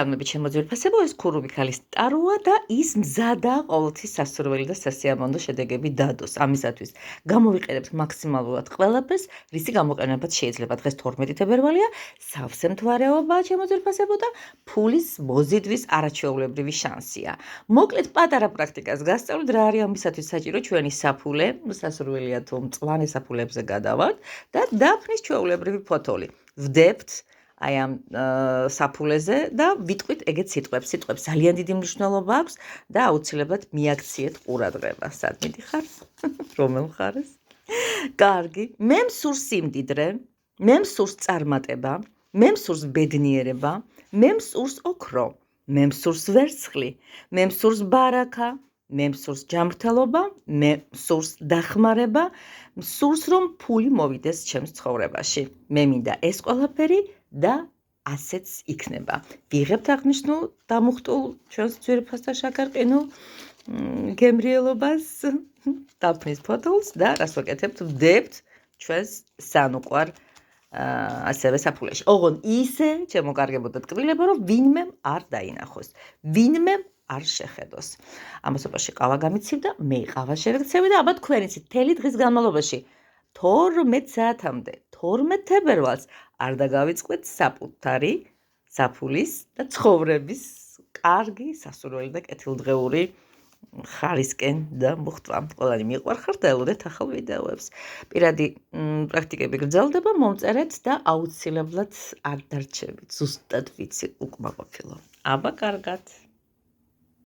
ამები შემოძვირფასებო ეს ქურუმი ქალის ტაროა და ის მზადა ყოველთვის სასურველი და სასიამოვნო შედეგები დადოს. ამისათვის გამოვიყენებთ მაქსიმალურად ყველაფერს, რისი გამოყენებაც შეიძლება. დღეს 12 თებერვალია, სავსე მთვარეობაა შემოძვირფასებო და ფულის მოზიდვის არაჩვეულებრივი შანსია. მოკლედ პატარა პრაქტიკას გასწავლით, რა არის ამისათვის საჭირო ჩვენი საფულე, სასურველია თუ მწვანე საფულებზე გადავართ და დაფნის ჩვეულებრივი ფოთოლი. ვდებთ აი ამ საფულეზე და ვიტყვით ეგეთ სიტყვებს. სიტყვებს ძალიან დიდი მნიშვნელობა აქვს და აუცილებლად მიაქციეთ ყურადღება. სად მიდიხარ? რომელ მხარეს? კარგი. მე მსურს სიმდიდრე, მე მსურს წარმატება, მე მსურს ბედნიერება, მე მსურს ოქრო, მე მსურს ვერცხლი, მე მსურს ბარაქა, მე მსურს ჯანმრთელობა, მე მსურს დახმარება, მსურს რომ ფული მოვიდეს ჩემს ცხოვრებაში. მე მინდა ეს ყველაფერი და ასეც იქნება. ვიღებთ აღნიშნულ დამუხტულ ჩვენს ძვირფასთა შაქარყინულ გემრიელობას, დაფნის ფოთოლს და რას ვაკეთებთ? ვდებთ ჩვენს სანუყვარ ასევე საფულეში. ოღონდ ისე შემოგარგებოდეთ კბილება, რომ ვინმე არ დაინახოს, ვინმე არ შეხედოს. ამასობაში ყავა გამიცივ და მე ყავა შევექცევი და აბა თქვენიც მთელი დღის განმავლობაში 12 საათამდე 12 თებერვალს არ დაგავიწყდეთ საკუთარი საფულის და ცხოვრების კარგი, სასურველი და კეთილდღეული ხარისკენ და მოხტვა. ყველანი მიყვარხართ და ელოდეთ ახალ ვიდეოებს. პირადი პრაქტიკები გრძელდება, მომწერეთ და აუცილებლად არ დარჩებით. ზუსტად ვიცი უკმაყოფილო. აბა კარგად.